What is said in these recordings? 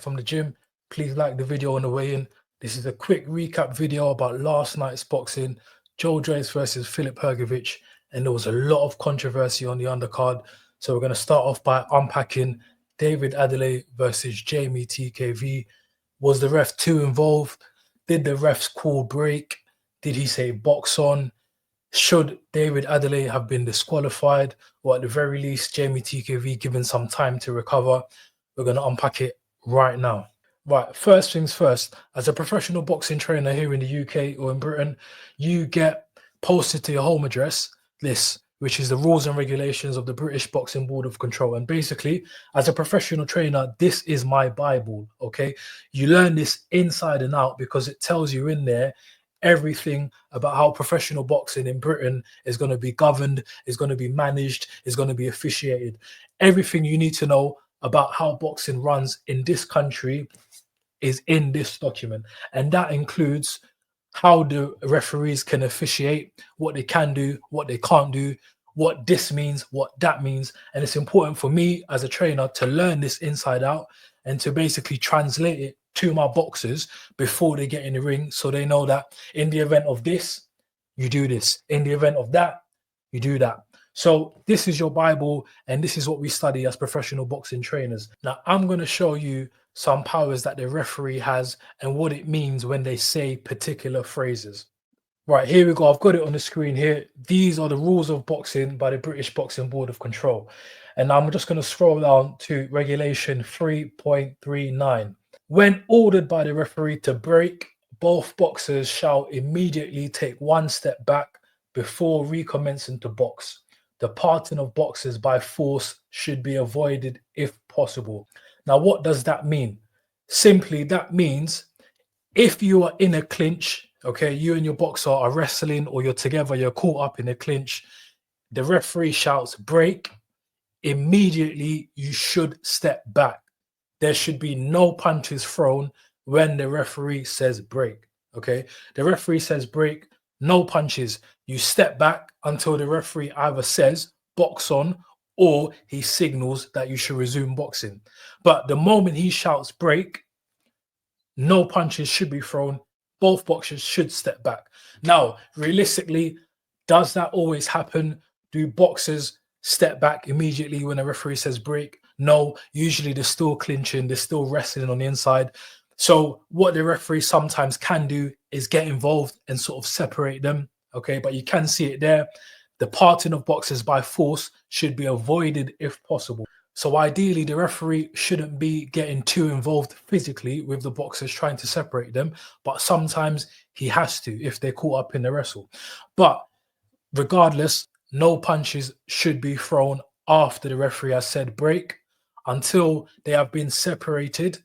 from the gym, please like the video on the way in. This is a quick recap video about last night's boxing, Joe Joyce versus Filip Hrgovic, and there was a lot of controversy on the undercard. So we're going to start off by unpacking David Adeleye versus JaMieTKV. Was the ref too involved? Did the refs call break? Did he say box on? Should David Adeleye have been disqualified, or at the very least JaMieTKV given some time to recover? We're going to unpack it right now. Right, first things first, as a professional boxing trainer here in the UK or in Britain, you get posted to your home address this, which is the rules and regulations of the British Boxing Board of Control. And basically, as a professional trainer, this is my Bible, okay? You learn this inside and out because it tells you in there everything about how professional boxing in Britain is going to be governed, is going to be managed, is going to be officiated. Everything you need to know about how boxing runs in this country is in this document, and that includes how the referees can officiate, what they can do, what they can't do, what this means, what that means. And it's important for me as a trainer to learn this inside out and to basically translate it to my boxers before they get in the ring, so they know that in the event of this, you do this. In the event of that, you do that. So this is your Bible, and this is what we study as professional boxing trainers. Now, I'm going to show you some powers that the referee has and what it means when they say particular phrases. Right, here we go. I've got it on the screen here. These are the rules of boxing by the British Boxing Board of Control. And I'm just going to scroll down to regulation 3.39. When ordered by the referee to break, both boxers shall immediately take one step back before recommencing to box. The parting of boxers by force should be avoided if possible. Now, what does that mean? Simply, that means if you are in a clinch, okay, you and your boxer are wrestling or you're together, you're caught up in a clinch, the referee shouts break, immediately you should step back. There should be no punches thrown when the referee says break, okay? The referee says break, no punches. You step back until the referee either says box on or he signals that you should resume boxing. But the moment he shouts break, no punches should be thrown. Both boxers should step back. Now, realistically, does that always happen? Do boxers step back immediately when a referee says break? No, usually they're still clinching, they're still wrestling on the inside. So what the referee sometimes can do is get involved and sort of separate them, okay? But you can see it there. The parting of boxers by force should be avoided if possible. So ideally, the referee shouldn't be getting too involved physically with the boxers trying to separate them, but sometimes he has to if they're caught up in the wrestle. But regardless, no punches should be thrown after the referee has said break until they have been separated,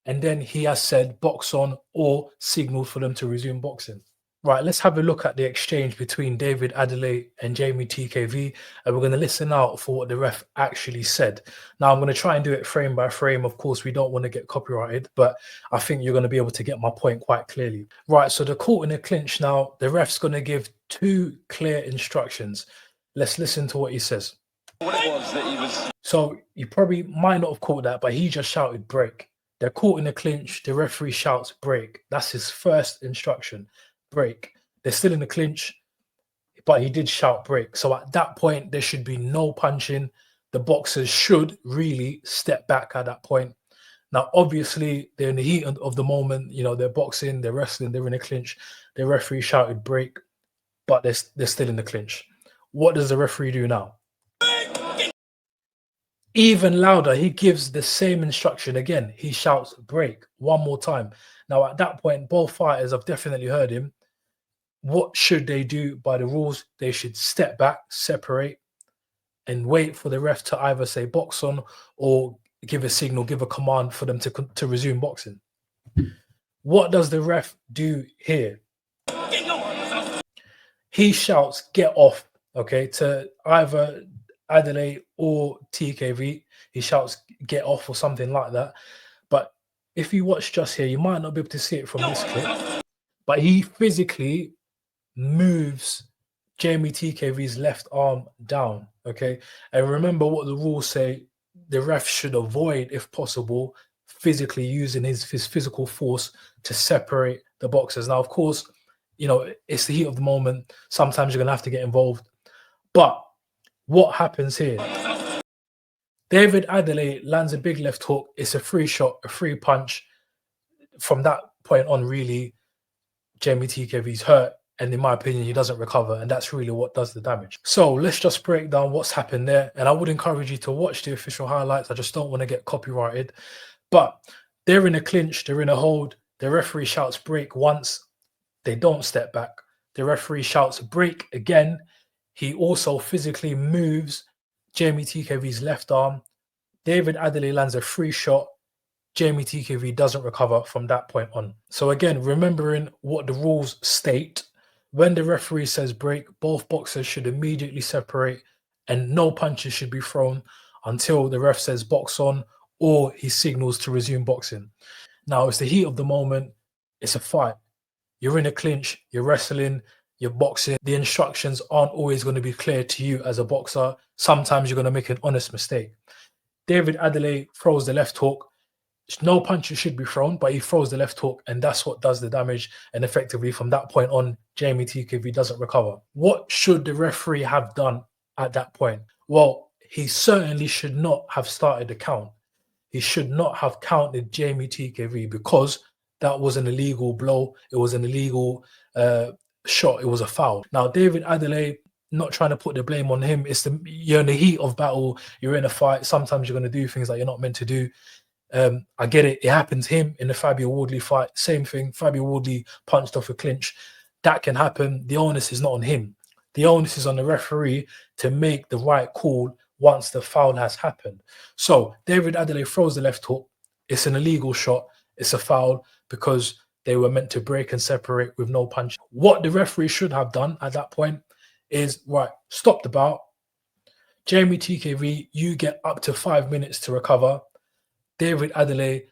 and then he has said box on or signaled for them to resume boxing. Right, let's have a look at the exchange between David Adeleye and JaMieTKV, and we're going to listen out for what the ref actually said. Now, I'm going to try and do it frame by frame. Of course, we don't want to get copyrighted, but I think you're going to be able to get my point quite clearly. Right, so they're caught in a clinch now. The ref's going to give two clear instructions. Let's listen to what he says. What it was that he was... So you probably might not have caught that, but he just shouted break. They're caught in a clinch. The referee shouts break. That's his first instruction. Break. They're still in the clinch, but he did shout break. So at that point, there should be no punching. The boxers should really step back at that point. Now, obviously, they're in the heat of the moment. You know, they're boxing, they're wrestling, they're in a clinch. The referee shouted break, but they're still in the clinch. What does the referee do now? Even louder, he gives the same instruction again. He shouts break one more time. Now, at that point, both fighters have definitely heard him. What should they do by the rules? They should step back, separate, and wait for the ref to either say box on or give a signal, give a command for them to resume boxing. What does the ref do here? He shouts get off, okay, to either Adeleye or TKV. He shouts get off or something like that. But if you watch just here, you might not be able to see it from this clip, but he physically moves JaMieTKV's left arm down, okay? And remember what the rules say, the ref should avoid, if possible, physically using his physical force to separate the boxers. Now, of course, you know, it's the heat of the moment. Sometimes you're going to have to get involved. But what happens here? David Adeleye lands a big left hook. It's a free shot, a free punch. From that point on, really, Jamie TKV's hurt. And in my opinion, he doesn't recover. And that's really what does the damage. So let's just break down what's happened there. And I would encourage you to watch the official highlights. I just don't want to get copyrighted. But they're in a clinch. They're in a hold. The referee shouts break once. They don't step back. The referee shouts break again. He also physically moves Jamie TKV's left arm. David Adeleye lands a free shot. Jamie TKV doesn't recover from that point on. So again, remembering what the rules state, when the referee says break, both boxers should immediately separate and no punches should be thrown until the ref says box on or he signals to resume boxing. Now, it's the heat of the moment. It's a fight. You're in a clinch, you're wrestling, you're boxing. The instructions aren't always going to be clear to you as a boxer. Sometimes you're going to make an honest mistake. David Adeleye throws the left hook. No punches should be thrown, but he throws the left hook, and that's what does the damage. And effectively, from that point on, Jamie TKV doesn't recover. What should the referee have done at that point? Well, he certainly should not have started the count. He should not have counted Jamie TKV because that was an illegal blow. It was an illegal shot. It was a foul. Now, David Adeleye, not trying to put the blame on him. You're in the heat of battle. You're in a fight. Sometimes you're going to do things that you're not meant to do. I get it. It happened to him in the Fabio Wardley fight. Same thing. Fabio Wardley punched off a clinch. That can happen. The onus is not on him. The onus is on the referee to make the right call once the foul has happened. So David Adeleye throws the left hook. It's an illegal shot. It's a foul because they were meant to break and separate with no punch. What the referee should have done at that point is, right, stop the bout. Jamie TKV, you get up to 5 minutes to recover. David Adeleye,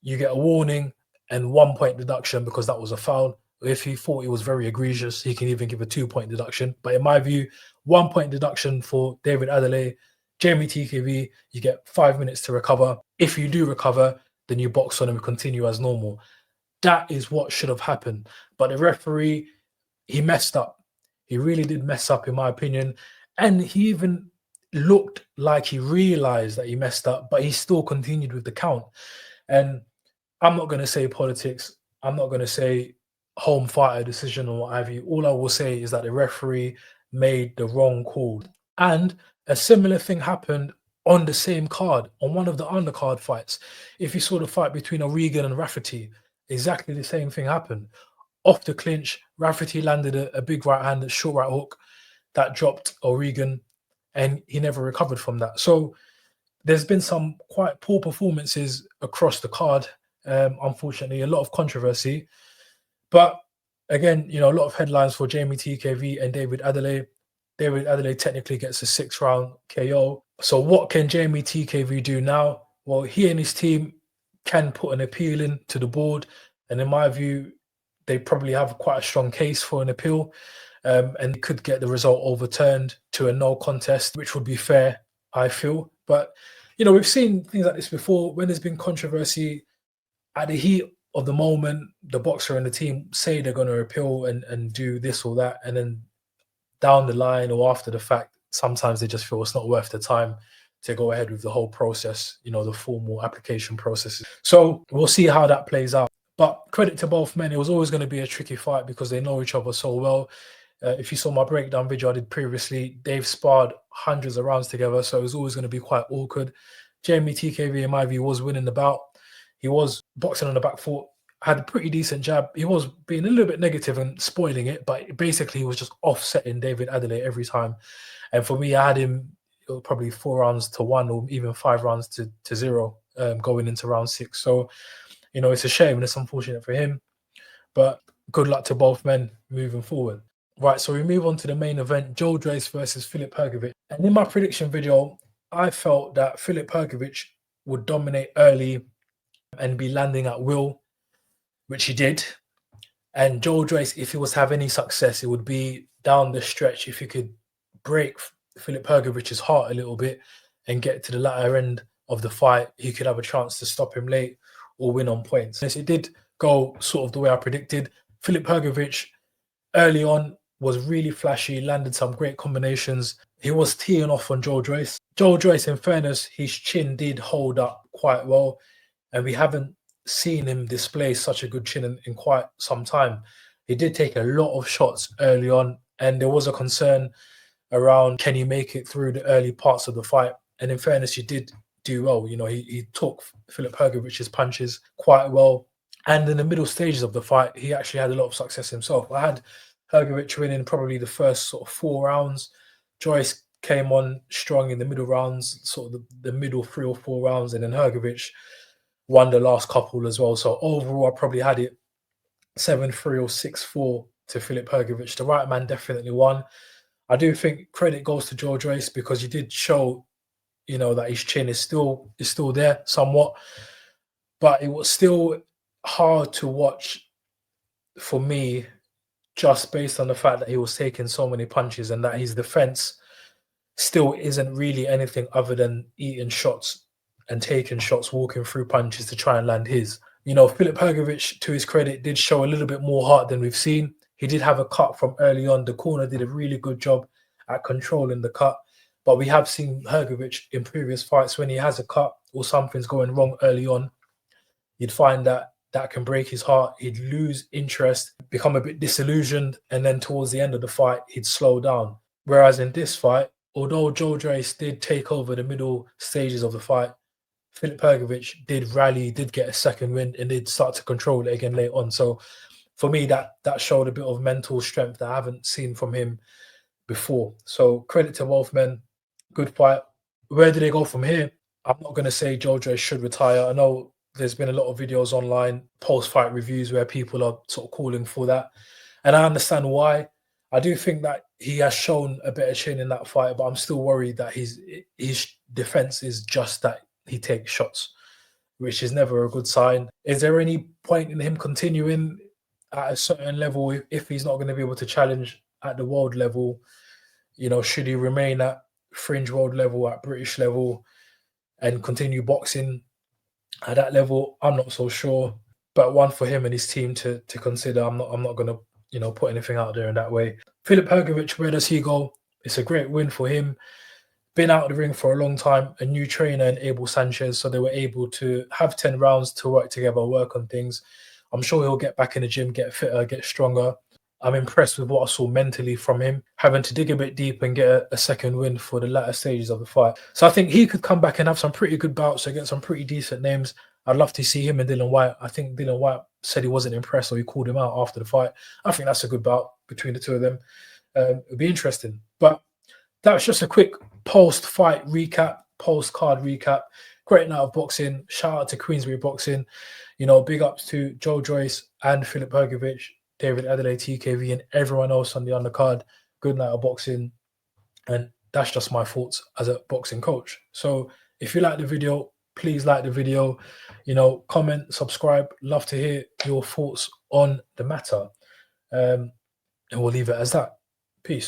you get a warning and 1 point deduction because that was a foul. If he thought it was very egregious, he can even give a 2 point deduction. But in my view, 1 point deduction for David Adeleye. Jamie TKV, you get 5 minutes to recover. If you do recover, then you box on and continue as normal. That is what should have happened. But the referee, he messed up. He really did mess up, in my opinion. And he even looked like he realized that he messed up, but he still continued with the count. And I'm not going to say politics. I'm not going to say home fighter decision or what have you. All I will say is that the referee made the wrong call. And a similar thing happened on the same card, on one of the undercard fights. If you saw the fight between O'Regan and Rafferty, exactly the same thing happened. Off the clinch, Rafferty landed a big right hand, a short right hook that dropped O'Regan, and he never recovered from that. So there's been some quite poor performances across the card. Unfortunately, a lot of controversy. But again, you know, a lot of headlines for Jamie TKV and David Adeleye. David Adeleye technically gets a 6-round KO. So what can Jamie TKV do now? Well, he and his team can put an appeal in to the board. And in my view, they probably have quite a strong case for an appeal. And could get the result overturned to a no contest, which would be fair, I feel. But, you know, we've seen things like this before. When there's been controversy, at the heat of the moment, the boxer and the team say they're going to appeal and do this or that. And then down the line or after the fact, sometimes they just feel it's not worth the time to go ahead with the whole process, you know, the formal application processes. So we'll see how that plays out. But credit to both men. It was always going to be a tricky fight because they know each other so well. If you saw my breakdown video I did previously, they've sparred hundreds of rounds together, so it was always going to be quite awkward. Jamie TKV, in my view, was winning the bout. He was boxing on the back foot, had a pretty decent jab. He was being a little bit negative and spoiling it, but basically he was just offsetting David Adeleye every time. And for me, I had him probably 4 rounds to 1 or even 5 rounds to 0 going into round 6. So, you know, it's a shame and it's unfortunate for him. But good luck to both men moving forward. Right, so we move on to the main event, Joe Joyce versus Filip Hrgovic. And in my prediction video, I felt that Filip Hrgovic would dominate early and be landing at will, which he did. And Joe Joyce, if he was to have any success, it would be down the stretch. If he could break Filip Hrgovic's heart a little bit and get to the latter end of the fight, he could have a chance to stop him late. or win on points. Yes, it did go sort of the way I predicted. Filip Hrgovic early on was really flashy, landed some great combinations. He was teeing off on Joe Joyce. Joe Joyce, in fairness, his chin did hold up quite well, and we haven't seen him display such a good chin in quite some time. He did take a lot of shots early on, and there was a concern around, can he make it through the early parts of the fight? And in fairness, he did do well. You know, he took Filip Hrgovic's punches quite well. And in the middle stages of the fight, he actually had a lot of success himself. I had Hrgovic winning probably the first sort of 4 rounds. Joyce came on strong in the middle rounds, sort of the middle 3 or 4 rounds, and then Hrgovic won the last couple as well. So overall, I probably had it 7-3 or 6-4 to Filip Hrgovic. The right man definitely won. I do think credit goes to Joe Joyce because he did show, you know, that his chin is still there somewhat, but it was still hard to watch for me, just based on the fact that he was taking so many punches and that his defense still isn't really anything other than eating shots and taking shots, walking through punches to try and land his. You know, Filip Hrgovic, to his credit, did show a little bit more heart than we've seen. He did have a cut from early on. The corner did a really good job at controlling the cut. But we have seen Hrgovic in previous fights, when he has a cut or something's going wrong early on, you'd find that that can break his heart. He'd lose interest, become a bit disillusioned, and then towards the end of the fight, he'd slow down. Whereas in this fight, although Joe Joyce did take over the middle stages of the fight, Filip Hrgovic did rally, did get a second win, and did start to control it again later on. So for me, that showed a bit of mental strength that I haven't seen from him before. So credit to both men. Good fight. Where do they go from here? I'm not going to say Joe Joyce should retire. I know there's been a lot of videos online, post-fight reviews, where people are sort of calling for that. And I understand why. I do think that he has shown a better chin in that fight, but I'm still worried that his defense is just that he takes shots, which is never a good sign. Is there any point in him continuing at a certain level if he's not going to be able to challenge at the world level? You know, should he remain at fringe world level, at British level, and continue boxing at that level? I'm not so sure, but one for him and his team to consider. I'm not going to, you know, put anything out there in that way. Filip Hrgovic, where does he go? It's a great win for him. Been out of the ring for a long time, a new trainer in Abel Sanchez, so they were able to have 10 rounds to work together, work on things. I'm sure he'll get back in the gym, get fitter, get stronger. I'm impressed with what I saw mentally from him, having to dig a bit deep and get a second win for the latter stages of the fight. So I think he could come back and have some pretty good bouts against some pretty decent names. I'd love to see him and Dillian Whyte. I think Dillian Whyte said he wasn't impressed, so he called him out after the fight. I think that's a good bout between the two of them. It'd be interesting. But that was just a quick post-fight recap, post-card recap. Great night of boxing. Shout out to Queensbury Boxing. You know, big ups to Joe Joyce and Filip Hrgovic, David Adeleye, TKV, and everyone else on the undercard. Good night of boxing. And that's just my thoughts as a boxing coach. So if you like the video, please like the video. You know, comment, subscribe. Love to hear your thoughts on the matter. And we'll leave it as that.